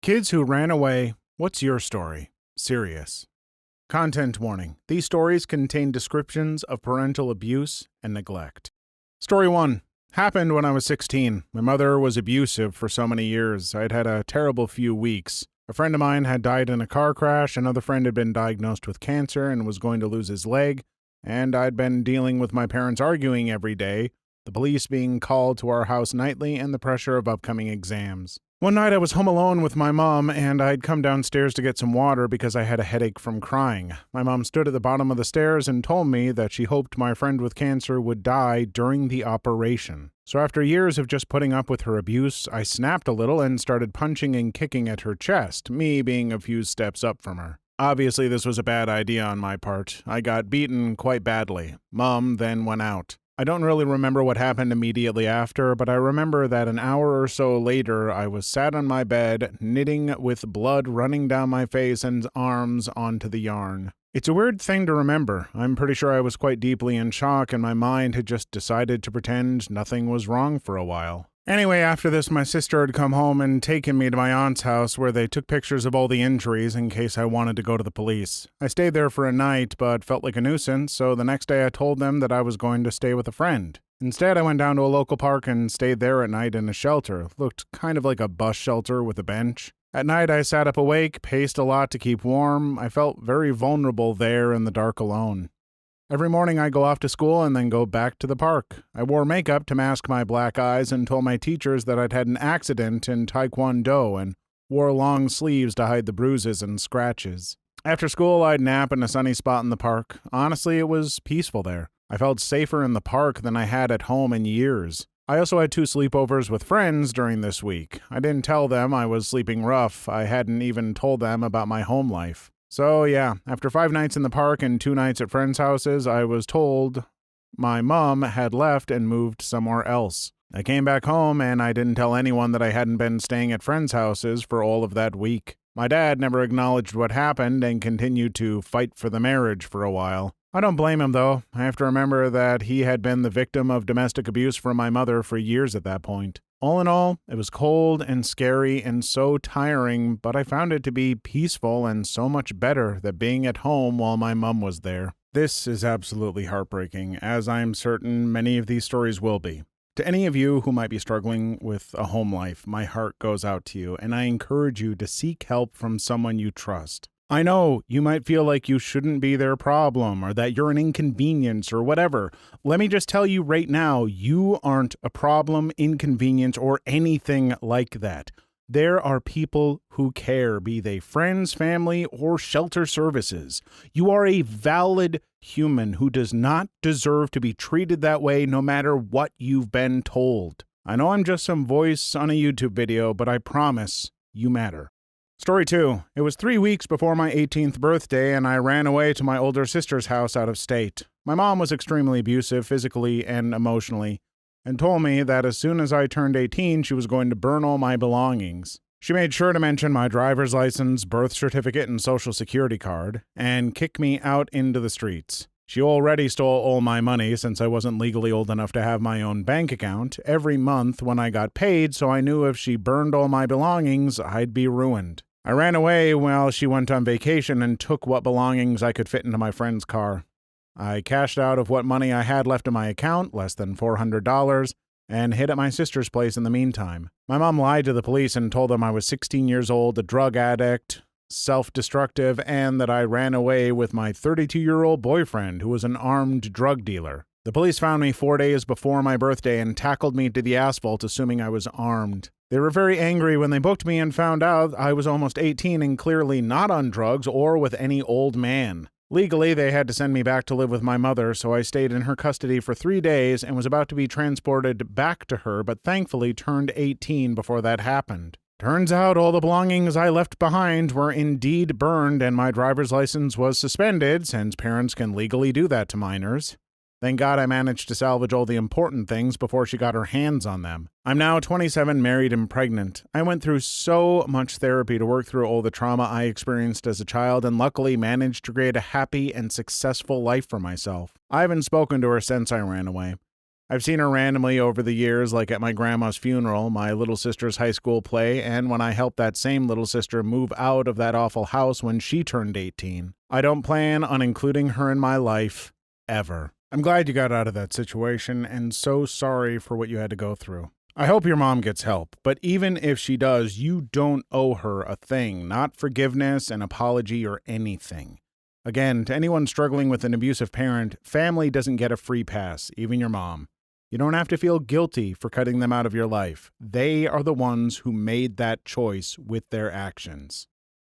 Kids who ran away, what's your story? Serious. Content warning. These stories contain descriptions of parental abuse and neglect. Story 1. Happened when I was 16. My mother was abusive for so many years. I'd had a terrible few weeks. A friend of mine had died in a car crash, another friend had been diagnosed with cancer and was going to lose his leg, and I'd been dealing with my parents arguing every day, the police being called to our house nightly, and the pressure of upcoming exams. One night I was home alone with my mom, and I'd come downstairs to get some water because I had a headache from crying. My mom stood at the bottom of the stairs and told me that she hoped my friend with cancer would die during the operation. So after years of just putting up with her abuse, I snapped a little and started punching and kicking at her chest, me being a few steps up from her. Obviously, this was a bad idea on my part. I got beaten quite badly. Mom then went out. I don't really remember what happened immediately after, but I remember that an hour or so later, I was sat on my bed, knitting with blood running down my face and arms onto the yarn. It's a weird thing to remember. I'm pretty sure I was quite deeply in shock, and my mind had just decided to pretend nothing was wrong for a while. Anyway, after this, my sister had come home and taken me to my aunt's house where they took pictures of all the injuries in case I wanted to go to the police. I stayed there for a night, but felt like a nuisance, so the next day I told them that I was going to stay with a friend. Instead, I went down to a local park and stayed there at night in a shelter. It looked kind of like a bus shelter with a bench. At night, I sat up awake, paced a lot to keep warm. I felt very vulnerable there in the dark alone. Every morning I go off to school and then go back to the park. I wore makeup to mask my black eyes and told my teachers that I'd had an accident in Taekwondo and wore long sleeves to hide the bruises and scratches. After school, I'd nap in a sunny spot in the park. Honestly, it was peaceful there. I felt safer in the park than I had at home in years. I also had 2 sleepovers with friends during this week. I didn't tell them I was sleeping rough. I hadn't even told them about my home life. So yeah, after 5 nights in the park and 2 nights at friends' houses, I was told my mom had left and moved somewhere else. I came back home and I didn't tell anyone that I hadn't been staying at friends' houses for all of that week. My dad never acknowledged what happened and continued to fight for the marriage for a while. I don't blame him though. I have to remember that he had been the victim of domestic abuse from my mother for years at that point. All in all, it was cold and scary and so tiring, but I found it to be peaceful and so much better than being at home while my mom was there. This is absolutely heartbreaking, as I'm certain many of these stories will be. To any of you who might be struggling with a home life, my heart goes out to you, and I encourage you to seek help from someone you trust. I know you might feel like you shouldn't be their problem or that you're an inconvenience or whatever. Let me just tell you right now, you aren't a problem, inconvenience, or anything like that. There are people who care, be they friends, family, or shelter services. You are a valid human who does not deserve to be treated that way no matter what you've been told. I know I'm just some voice on a YouTube video, but I promise you matter. Story 2. It was 3 weeks before my 18th birthday, and I ran away to my older sister's house out of state. My mom was extremely abusive physically and emotionally, and told me that as soon as I turned 18, she was going to burn all my belongings. She made sure to mention my driver's license, birth certificate, and social security card, and kick me out into the streets. She already stole all my money since I wasn't legally old enough to have my own bank account every month when I got paid, so I knew if she burned all my belongings, I'd be ruined. I ran away while she went on vacation and took what belongings I could fit into my friend's car. I cashed out of what money I had left in my account, less than $400, and hid at my sister's place in the meantime. My mom lied to the police and told them I was 16 years old, a drug addict, self-destructive, and that I ran away with my 32-year-old boyfriend who was an armed drug dealer. The police found me 4 days before my birthday and tackled me to the asphalt assuming I was armed. They were very angry when they booked me and found out I was almost 18 and clearly not on drugs or with any old man. Legally, they had to send me back to live with my mother, so I stayed in her custody for 3 days and was about to be transported back to her, but thankfully turned 18 before that happened. Turns out all the belongings I left behind were indeed burned and my driver's license was suspended, since parents can legally do that to minors. Thank God I managed to salvage all the important things before she got her hands on them. I'm now 27, married, and pregnant. I went through so much therapy to work through all the trauma I experienced as a child and luckily managed to create a happy and successful life for myself. I haven't spoken to her since I ran away. I've seen her randomly over the years, like at my grandma's funeral, my little sister's high school play, and when I helped that same little sister move out of that awful house when she turned 18. I don't plan on including her in my life, ever. I'm glad you got out of that situation, and so sorry for what you had to go through. I hope your mom gets help, but even if she does, you don't owe her a thing, not forgiveness, an apology, or anything. Again, to anyone struggling with an abusive parent, family doesn't get a free pass, even your mom. You don't have to feel guilty for cutting them out of your life. They are the ones who made that choice with their actions.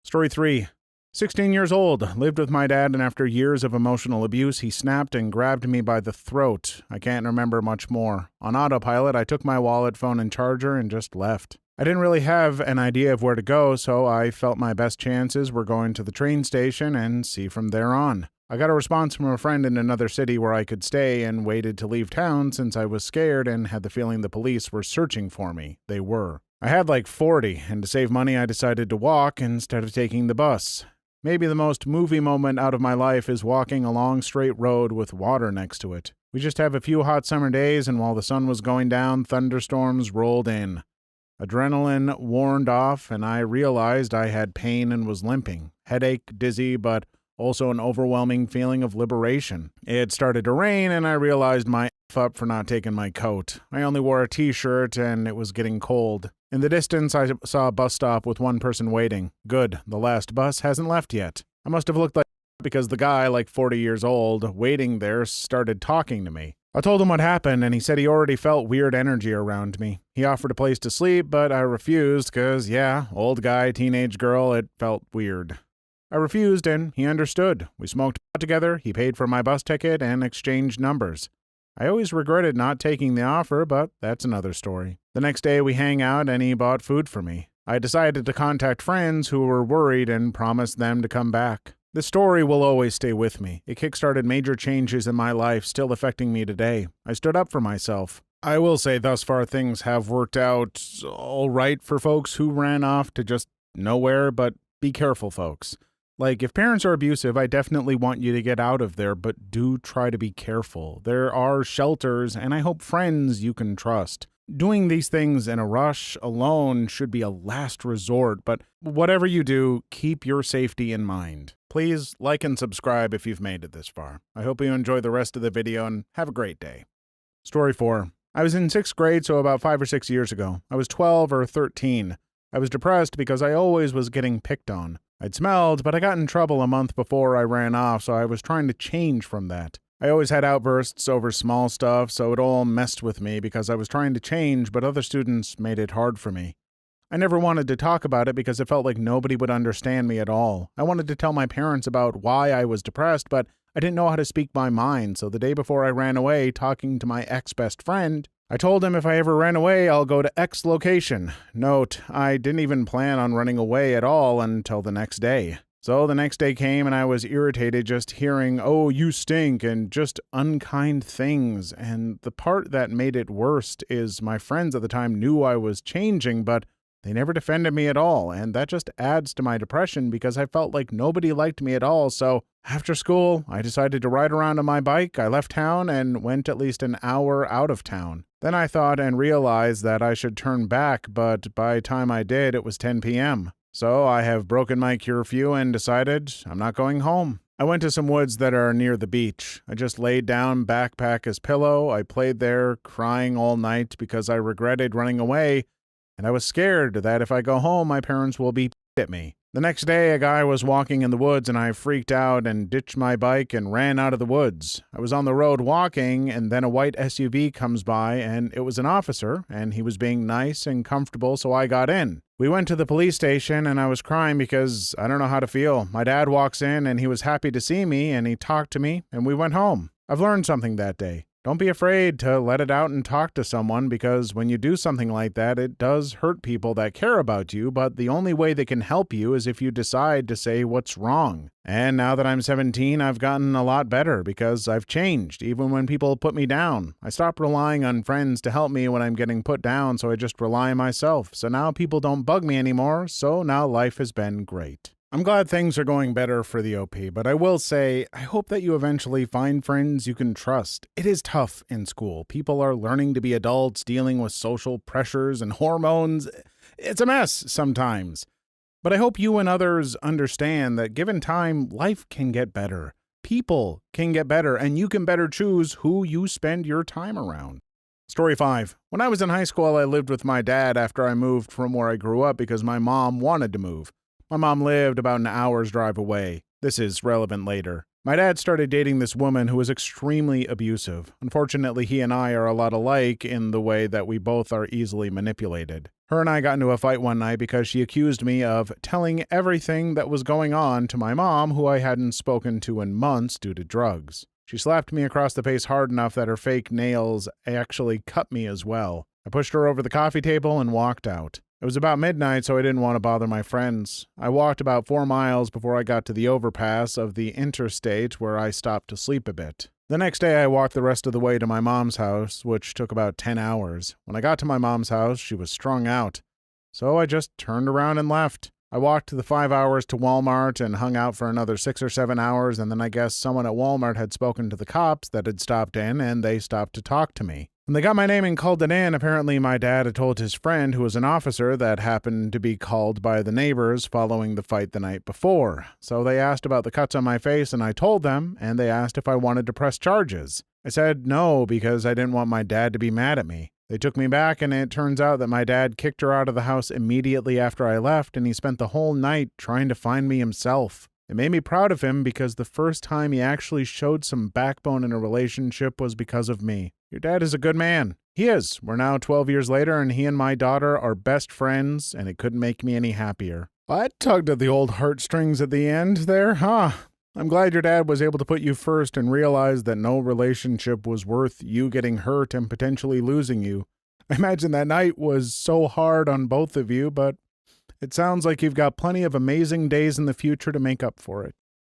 Story 3. 16 years old, lived with my dad, and after years of emotional abuse, he snapped and grabbed me by the throat. I can't remember much more. On autopilot, I took my wallet, phone, and charger and just left. I didn't really have an idea of where to go, so I felt my best chances were going to the train station and see from there on. I got a response from a friend in another city where I could stay and waited to leave town since I was scared and had the feeling the police were searching for me. They were. I had like 40, and to save money I decided to walk instead of taking the bus. Maybe the most movie moment out of my life is walking a long straight road with water next to it. We just have a few hot summer days, and while the sun was going down, thunderstorms rolled in. Adrenaline warned off, and I realized I had pain and was limping. Headache, dizzy, but also an overwhelming feeling of liberation. It started to rain, and I realized my F up for not taking my coat. I only wore a t-shirt, and it was getting cold. In the distance, I saw a bus stop with one person waiting. Good, the last bus hasn't left yet. I must have looked like because the guy, like 40 years old, waiting there, started talking to me. I told him what happened, and he said he already felt weird energy around me. He offered a place to sleep, but I refused because, yeah, old guy, teenage girl, it felt weird. I refused, and he understood. We smoked pot together, he paid for my bus ticket, and exchanged numbers. I always regretted not taking the offer, but that's another story. The next day we hang out, and he bought food for me. I decided to contact friends who were worried and promised them to come back. This story will always stay with me. It kickstarted major changes in my life, still affecting me today. I stood up for myself. I will say thus far things have worked out all right for folks who ran off to just nowhere, but be careful, folks. Like, if parents are abusive, I definitely want you to get out of there, but do try to be careful. There are shelters, and I hope friends you can trust. Doing these things in a rush alone should be a last resort, but whatever you do, keep your safety in mind. Please like and subscribe if you've made it this far. I hope you enjoy the rest of the video and have a great day. Story 4. I was in 6th grade, so about 5 or 6 years ago. I was 12 or 13. I was depressed because I always was getting picked on. I'd smelled, but I got in trouble a month before I ran off, so I was trying to change from that. I always had outbursts over small stuff, so it all messed with me because I was trying to change, but other students made it hard for me. I never wanted to talk about it because it felt like nobody would understand me at all. I wanted to tell my parents about why I was depressed, but I didn't know how to speak my mind, so the day before I ran away, talking to my ex-best friend, I told him if I ever ran away, I'll go to X location. Note, I didn't even plan on running away at all until the next day. So the next day came and I was irritated just hearing, "Oh, you stink," and just unkind things. And the part that made it worst is my friends at the time knew I was changing, but they never defended me at all, and that just adds to my depression because I felt like nobody liked me at all. So after school, I decided to ride around on my bike. I left town and went at least an hour out of town. Then I thought and realized that I should turn back, but by the time I did, it was 10 p.m. So I have broken my curfew and decided I'm not going home. I went to some woods that are near the beach. I just laid down backpack as pillow. I played there, crying all night because I regretted running away, and I was scared that if I go home, my parents will be pissed at me. The next day, a guy was walking in the woods, and I freaked out and ditched my bike and ran out of the woods. I was on the road walking, and then a white SUV comes by, and it was an officer, and he was being nice and comfortable, so I got in. We went to the police station, and I was crying because I don't know how to feel. My dad walks in, and he was happy to see me, and he talked to me, and we went home. I've learned something that day. Don't be afraid to let it out and talk to someone, because when you do something like that, it does hurt people that care about you, but the only way they can help you is if you decide to say what's wrong. And now that I'm 17, I've gotten a lot better because I've changed, even when people put me down. I stopped relying on friends to help me when I'm getting put down, so I just rely on myself. So now people don't bug me anymore, so now life has been great. I'm glad things are going better for the OP, but I will say, I hope that you eventually find friends you can trust. It is tough in school. People are learning to be adults, dealing with social pressures and hormones. It's a mess sometimes. But I hope you and others understand that given time, life can get better. People can get better, and you can better choose who you spend your time around. Story 5. When I was in high school, I lived with my dad after I moved from where I grew up because my mom wanted to move. My mom lived about an hour's drive away. This is relevant later. My dad started dating this woman who was extremely abusive. Unfortunately, he and I are a lot alike in the way that we both are easily manipulated. Her and I got into a fight one night because she accused me of telling everything that was going on to my mom, who I hadn't spoken to in months due to drugs. She slapped me across the face hard enough that her fake nails actually cut me as well. I pushed her over the coffee table and walked out. It was about midnight, so I didn't want to bother my friends. I walked about 4 miles before I got to the overpass of the interstate where I stopped to sleep a bit. The next day, I walked the rest of the way to my mom's house, which took about 10 hours. When I got to my mom's house, she was strung out. So I just turned around and left. I walked the 5 hours to Walmart and hung out for another 6 or 7 hours, and then I guess someone at Walmart had spoken to the cops that had stopped in, and they stopped to talk to me. When they got my name and called it in, apparently my dad had told his friend, who was an officer, that happened to be called by the neighbors following the fight the night before. So they asked about the cuts on my face, and I told them, and they asked if I wanted to press charges. I said no because I didn't want my dad to be mad at me. They took me back, and it turns out that my dad kicked her out of the house immediately after I left, and he spent the whole night trying to find me himself. It made me proud of him because the first time he actually showed some backbone in a relationship was because of me. Your dad is a good man. He is. We're now 12 years later, and he and my daughter are best friends, and it couldn't make me any happier. I tugged at the old heartstrings at the end there, huh? I'm glad your dad was able to put you first and realize that no relationship was worth you getting hurt and potentially losing you. I imagine that night was so hard on both of you, but it sounds like you've got plenty of amazing days in the future to make up for it.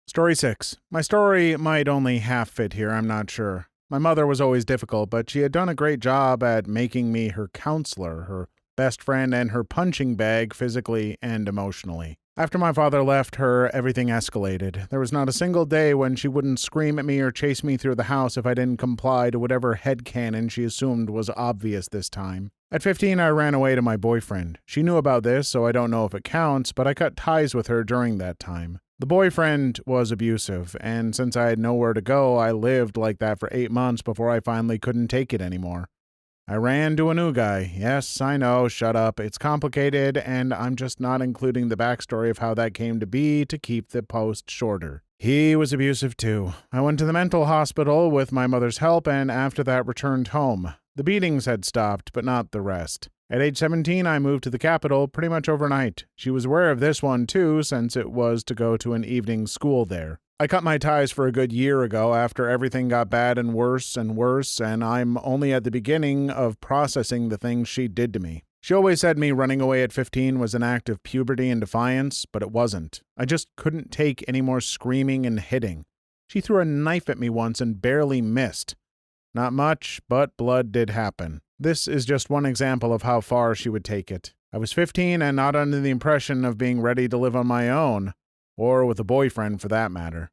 Story 6. My story might only half fit here, I'm not sure. My mother was always difficult, but she had done a great job at making me her counselor, her best friend, and her punching bag physically and emotionally. After my father left her, everything escalated. There was not a single day when she wouldn't scream at me or chase me through the house if I didn't comply to whatever headcanon she assumed was obvious this time. At 15, I ran away to my boyfriend. She knew about this, so I don't know if it counts, but I cut ties with her during that time. The boyfriend was abusive, and since I had nowhere to go, I lived like that for 8 months before I finally couldn't take it anymore. I ran to a new guy. Yes, I know, shut up. It's complicated, and I'm just not including the backstory of how that came to be to keep the post shorter. He was abusive too. I went to the mental hospital with my mother's help, and after that returned home. The beatings had stopped, but not the rest. At age 17, I moved to the capital pretty much overnight. She was aware of this one too, since it was to go to an evening school there. I cut my ties for a good year ago after everything got bad and worse, and I'm only at the beginning of processing the things she did to me. She always said me running away at 15 was an act of puberty and defiance, but it wasn't. I just couldn't take any more screaming and hitting. She threw a knife at me once and barely missed. Not much, but blood did happen. This is just one example of how far she would take it. I was 15 and not under the impression of being ready to live on my own, or with a boyfriend for that matter.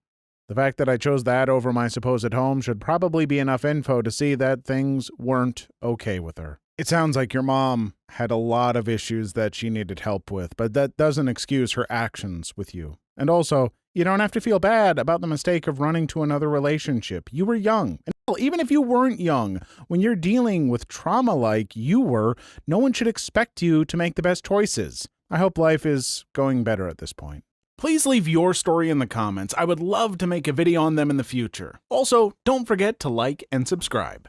The fact that I chose that over my supposed home should probably be enough info to see that things weren't okay with her. It sounds like your mom had a lot of issues that she needed help with, but that doesn't excuse her actions with you. And also, you don't have to feel bad about the mistake of running to another relationship. You were young. And even if you weren't young, when you're dealing with trauma like you were, no one should expect you to make the best choices. I hope life is going better at this point. Please leave your story in the comments. I would love to make a video on them in the future. Also, don't forget to like and subscribe.